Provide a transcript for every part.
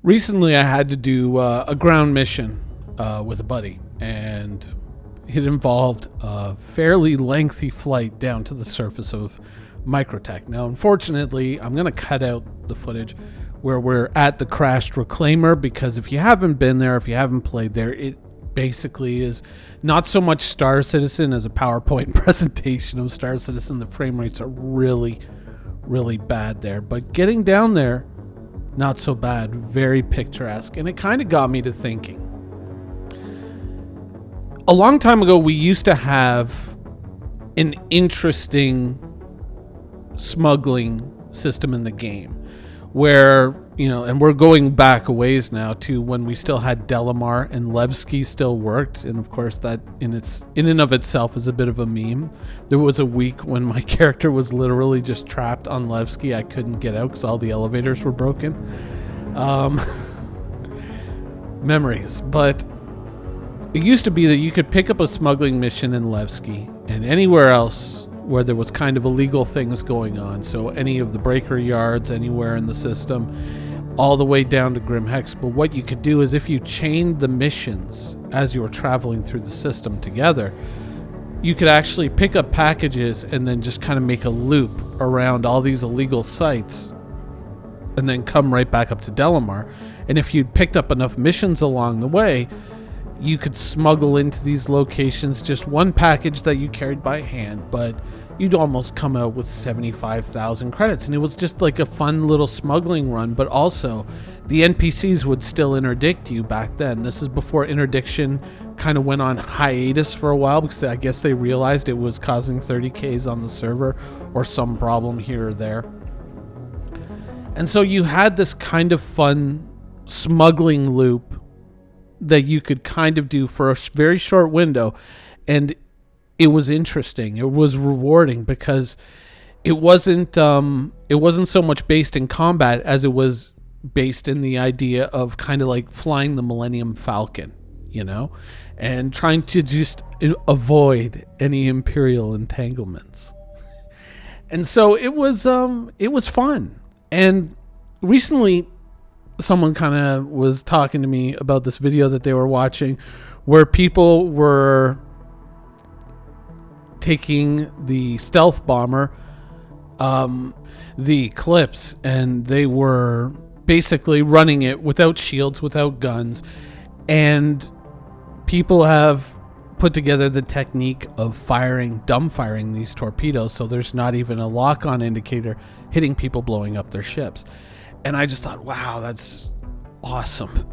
Recently, I had to do a ground mission with a buddy, and it involved a fairly lengthy flight down to the surface of microTech. Now, unfortunately, I'm going to cut out the footage where we're at the crashed reclaimer, because if you haven't been there, if you haven't played there, it basically is not so much Star Citizen as a PowerPoint presentation of Star Citizen. The frame rates are really, really bad there, but getting down there, not so bad, very picturesque, and it kind of got me to thinking. A long time ago, we used to have an interesting smuggling system in the game where, and we're going back a ways now to when we still had Delamar and Levski still worked, and of course that in and of itself is a bit of a meme. There was a week when my character was literally just trapped on Levski. I couldn't get out because all the elevators were broken. Memories. But it used to be that you could pick up a smuggling mission in Levski and anywhere else where there was kind of illegal things going on. So any of the breaker yards, anywhere in the system, all the way down to Grimhex. But what you could do is if you chained the missions as you were traveling through the system together, you could actually pick up packages and then just kind of make a loop around all these illegal sites and then come right back up to Delamar. And if you'd picked up enough missions along the way, you could smuggle into these locations just one package that you carried by hand, but you'd almost come out with 75,000 credits. And it was just like a fun little smuggling run, but also the NPCs would still interdict you back then. This is before interdiction kind of went on hiatus for a while, because I guess they realized it was causing 30Ks on the server or some problem here or there. And so you had this kind of fun smuggling loop that you could kind of do for a very short window, and it was interesting. It was rewarding because it wasn't so much based in combat as it was based in the idea of kind of like flying the Millennium Falcon, and trying to just avoid any Imperial entanglements. And so it was fun. And recently, someone kind of was talking to me about this video that they were watching where people were taking the stealth bomber, the Eclipse, and they were basically running it without shields, without guns. And people have put together the technique of dumbfiring these torpedoes, so there's not even a lock-on indicator hitting people, blowing up their ships. And I just thought, wow, that's awesome.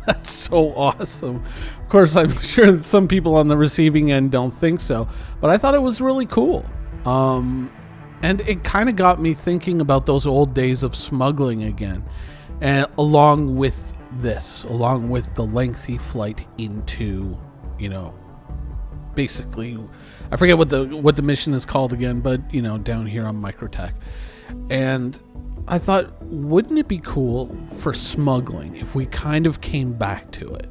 That's so awesome. Of course, I'm sure that some people on the receiving end don't think so, but I thought it was really cool. And it kind of got me thinking about those old days of smuggling again, and along with the lengthy flight into, basically, I forget what the mission is called again, but down here on microTech. And I thought, wouldn't it be cool for smuggling if we kind of came back to it?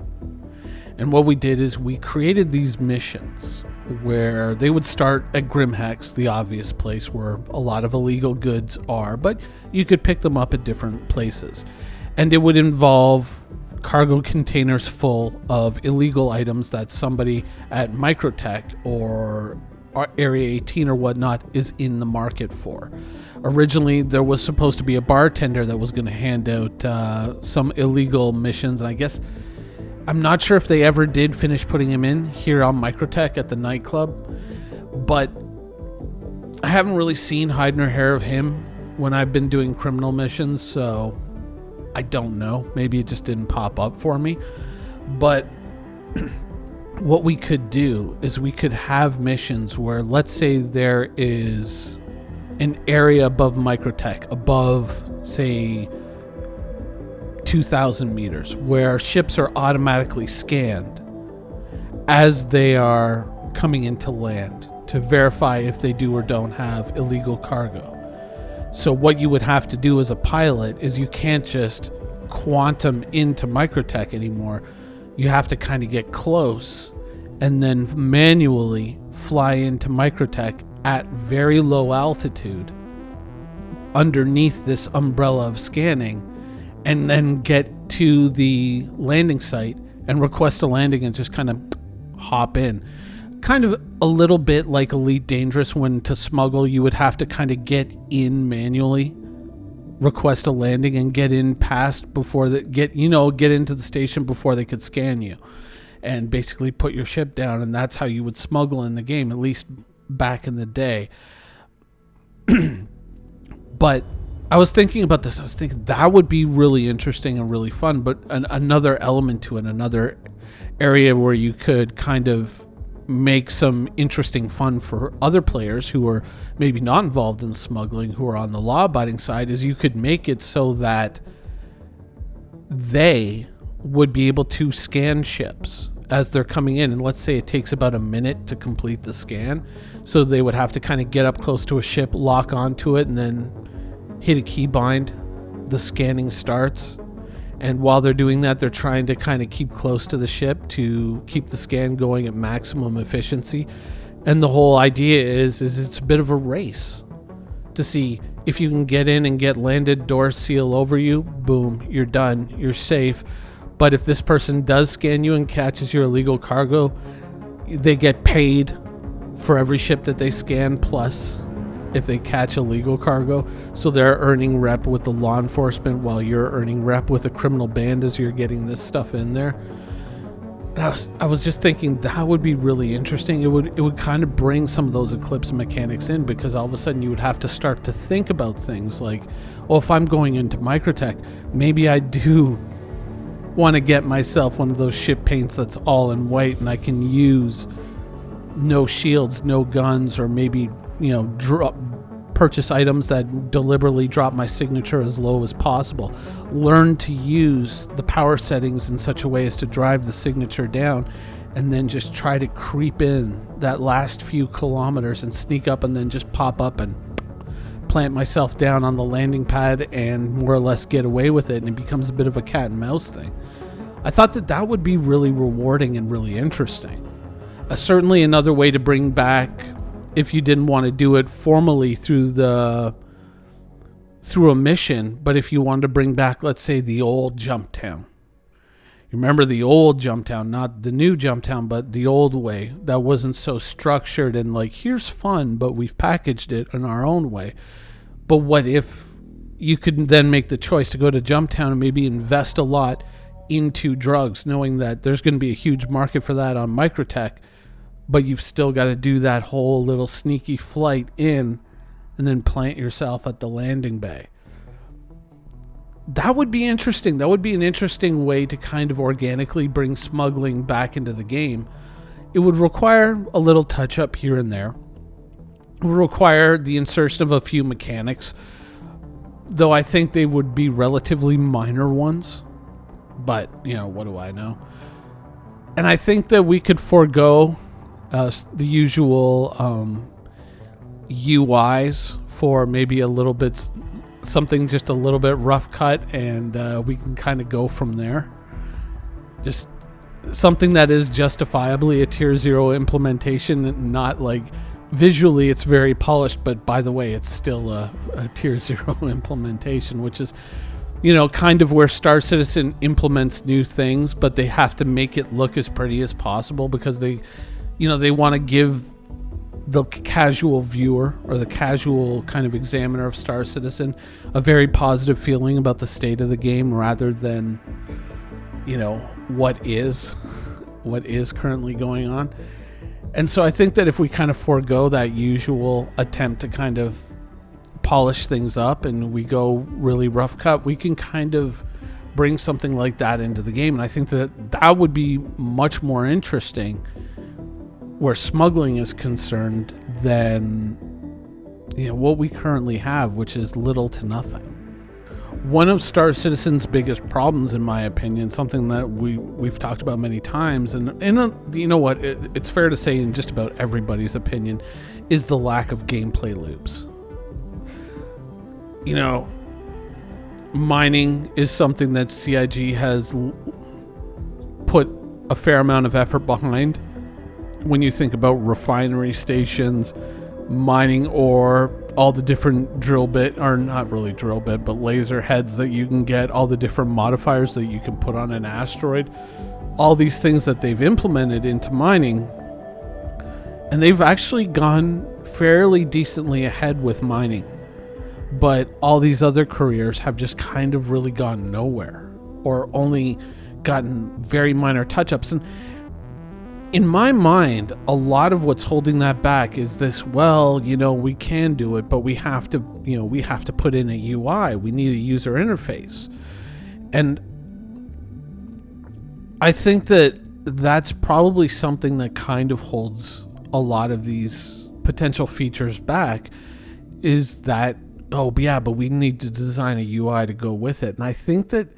And what we did is we created these missions where they would start at Grimhex, the obvious place where a lot of illegal goods are, but you could pick them up at different places. And it would involve cargo containers full of illegal items that somebody at microTech or Area 18 or whatnot is in the market for. Originally, there was supposed to be a bartender that was going to hand out some illegal missions, and I guess I'm not sure if they ever did finish putting him in here on microTech at the nightclub, but I haven't really seen hide nor hair of him when I've been doing criminal missions, so I don't know. Maybe it just didn't pop up for me. But what we could do is we could have missions where, let's say there is an area above microTech, above, say, 2,000 meters, where ships are automatically scanned as they are coming into land to verify if they do or don't have illegal cargo. So what you would have to do as a pilot is you can't just quantum into microTech anymore. You have to kind of get close and then manually fly into microTech at very low altitude underneath this umbrella of scanning and then get to the landing site and request a landing and just kind of hop in. Kind of a little bit like Elite Dangerous, when to smuggle you would have to kind of get in manually, request a landing, and get in past before they get into the station before they could scan you, and basically put your ship down. And that's how you would smuggle in the game, at least back in the day. But I was thinking about this. I was thinking that would be really interesting and really fun, but another element to it, another area where you could kind of make some interesting fun for other players who are maybe not involved in smuggling, who are on the law-abiding side, is you could make it so that they would be able to scan ships as they're coming in. And let's say it takes about a minute to complete the scan, so they would have to kind of get up close to a ship, lock onto it, and then hit a keybind. The scanning starts, and while they're doing that, they're trying to kind of keep close to the ship to keep the scan going at maximum efficiency. And the whole idea is it's a bit of a race to see if you can get in and get landed, doors seal over you, boom, you're done, you're safe. But if this person does scan you and catches your illegal cargo, they get paid for every ship that they scan, plus if they catch illegal cargo. So they're earning rep with the law enforcement while you're earning rep with the criminal band as you're getting this stuff in there. And I was just thinking that would be really interesting. It would kind of bring some of those Eclipse mechanics in, because all of a sudden you would have to start to think about things like, well, if I'm going into microTech, maybe I do want to get myself one of those ship paints that's all in white, and I can use no shields, no guns, or maybe purchase items that deliberately drop my signature as low as possible. Learn to use the power settings in such a way as to drive the signature down, and then just try to creep in that last few kilometers and sneak up, and then just pop up and plant myself down on the landing pad and more or less get away with it. And it becomes a bit of a cat and mouse thing. I thought that would be really rewarding and really interesting. Certainly another way to bring back, if you didn't want to do it formally through a mission, but if you wanted to bring back, let's say, the old Jump Town. You remember the old Jump Town, not the new Jump Town, but the old way that wasn't so structured and like, here's fun, but we've packaged it in our own way. But what if you could then make the choice to go to Jump Town and maybe invest a lot into drugs, knowing that there's going to be a huge market for that on microTech, but you've still got to do that whole little sneaky flight in and then plant yourself at the landing bay. That would be interesting. That would be an interesting way to kind of organically bring smuggling back into the game. It would require a little touch up here and there. It would require the insertion of a few mechanics, though I think they would be relatively minor ones. But, what do I know? And I think that we could forego the usual UIs for maybe a little bit, something just a little bit rough cut, and we can kind of go from there. Just something that is justifiably a tier 0 implementation, not like visually it's very polished, but by the way, it's still a tier 0 implementation, which is kind of where Star Citizen implements new things, but they have to make it look as pretty as possible, because they want to give the casual viewer or the casual kind of examiner of Star Citizen a very positive feeling about the state of the game, rather than, what is currently going on. And so I think that if we kind of forego that usual attempt to kind of polish things up and we go really rough cut, we can kind of bring something like that into the game. And I think that would be much more interesting where smuggling is concerned than what we currently have, which is little to nothing. One of Star Citizen's biggest problems, in my opinion, something that we've talked about many times, and you know what, it's fair to say in just about everybody's opinion, is the lack of gameplay loops. Mining is something that CIG has put a fair amount of effort behind. When you think about refinery stations, mining ore, all the different drill bit, or not really drill bit, but laser heads that you can get, all the different modifiers that you can put on an asteroid, all these things that they've implemented into mining. And they've actually gone fairly decently ahead with mining. But all these other careers have just kind of really gone nowhere, or only gotten very minor touch-ups. And in my mind, a lot of what's holding that back is this, well, we can do it, but we have to put in a UI. We need a user interface. And I think that that's probably something that kind of holds a lot of these potential features back, is that, oh yeah, but we need to design a UI to go with it. And I think that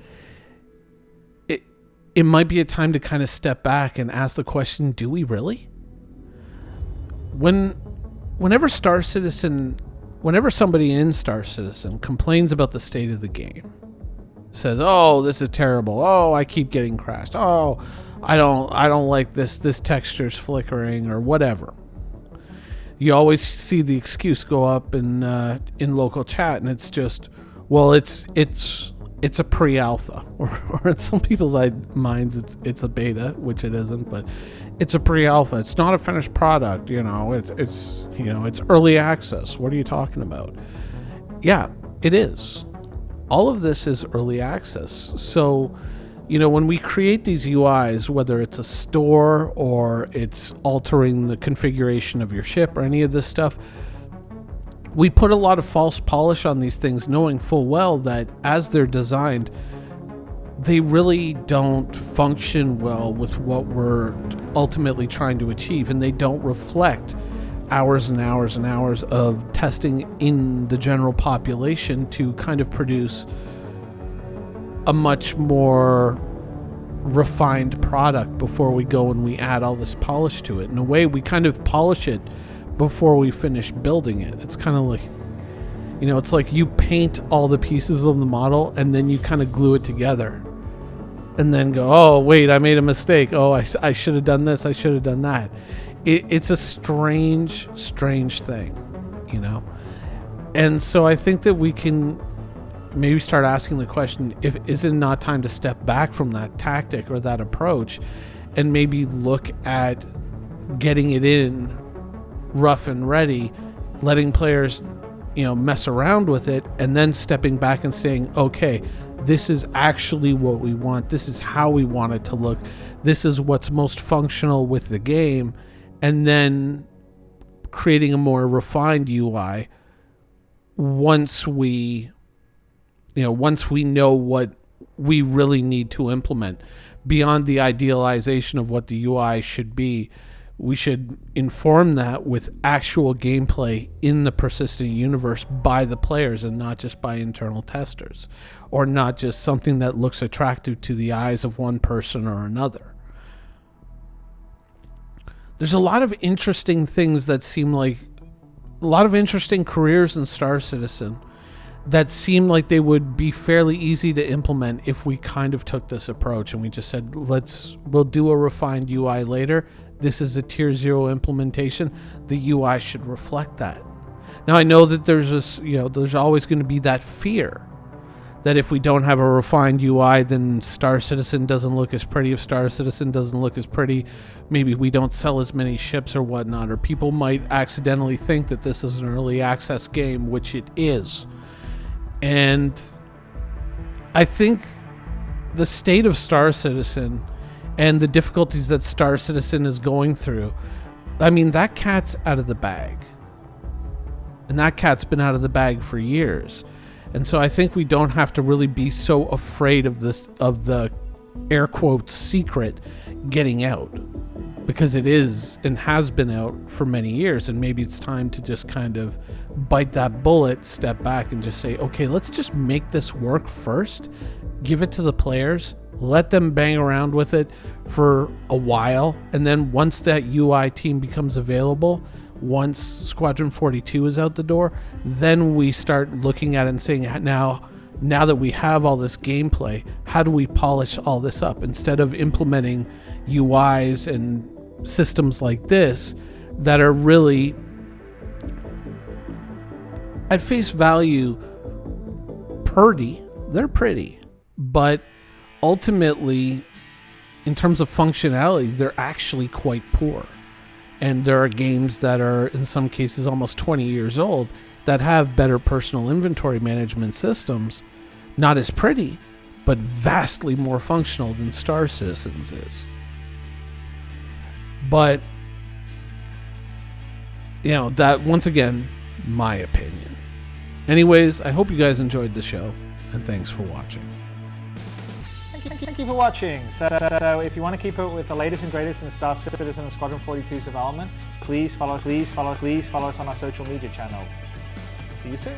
it might be a time to kind of step back and ask the question, do we really? Whenever somebody in Star Citizen complains about the state of the game, says, oh, this is terrible, oh, I keep getting crashed, oh, I don't like this texture's flickering, or whatever, you always see the excuse go up in local chat, and it's just, well, it's a pre-alpha, or in some people's minds it's a beta, which it isn't, but it's a pre-alpha. It's not a finished product, it's early access. What are you talking about? Yeah, it is. All of this is early access. So, when we create these UIs, whether it's a store or it's altering the configuration of your ship or any of this stuff, we put a lot of false polish on these things, knowing full well that as they're designed, they really don't function well with what we're ultimately trying to achieve, and they don't reflect hours and hours and hours of testing in the general population to kind of produce a much more refined product before we go and we add all this polish to it. In a way, we kind of polish it before we finish building it. It's kind of like, it's like you paint all the pieces of the model and then you kind of glue it together and then go, oh, wait, I made a mistake. Oh, I should have done this. I should have done that. It's a strange thing, And so I think that we can maybe start asking the question, is it not time to step back from that tactic or that approach and maybe look at getting it in rough and ready, letting players, mess around with it, and then stepping back and saying, okay, this is actually what we want. This is how we want it to look. This is what's most functional with the game. And then creating a more refined UI once we know what we really need to implement. Beyond the idealization of what the UI should be, we should inform that with actual gameplay in the persistent universe by the players, and not just by internal testers, or not just something that looks attractive to the eyes of one person or another. There's a lot of interesting things that seem like a lot of interesting careers in Star Citizen that seem like they would be fairly easy to implement if we kind of took this approach and we just said, we'll do a refined UI later. This is a tier 0 implementation. The UI should reflect that. Now, I know that there's always going to be that fear that if we don't have a refined UI, then Star Citizen doesn't look as pretty. If Star Citizen doesn't look as pretty, maybe we don't sell as many ships or whatnot, or people might accidentally think that this is an early access game, which it is. And I think the state of Star Citizen and the difficulties that Star Citizen is going through, that cat's out of the bag. And that cat's been out of the bag for years. And so I think we don't have to really be so afraid of the air quotes secret getting out, because it is and has been out for many years. And maybe it's time to just kind of bite that bullet, step back, and just say, okay, let's just make this work first, give it to the players, let them bang around with it for a while, and then once that UI team becomes available, once Squadron 42 is out the door, then we start looking at it and saying, now that we have all this gameplay, how do we polish all this up? Instead of implementing UIs and systems like this that are really at face value, they're pretty, but ultimately, in terms of functionality, they're actually quite poor. And there are games that are, in some cases, almost 20 years old that have better personal inventory management systems, not as pretty, but vastly more functional than Star Citizens is. But, that, once again, my opinion. Anyways, I hope you guys enjoyed the show, and thanks for watching. Thank you for watching. So if you want to keep up with the latest and greatest in Star Citizen and Squadron 42's development, please follow us on our social media channels. See you soon.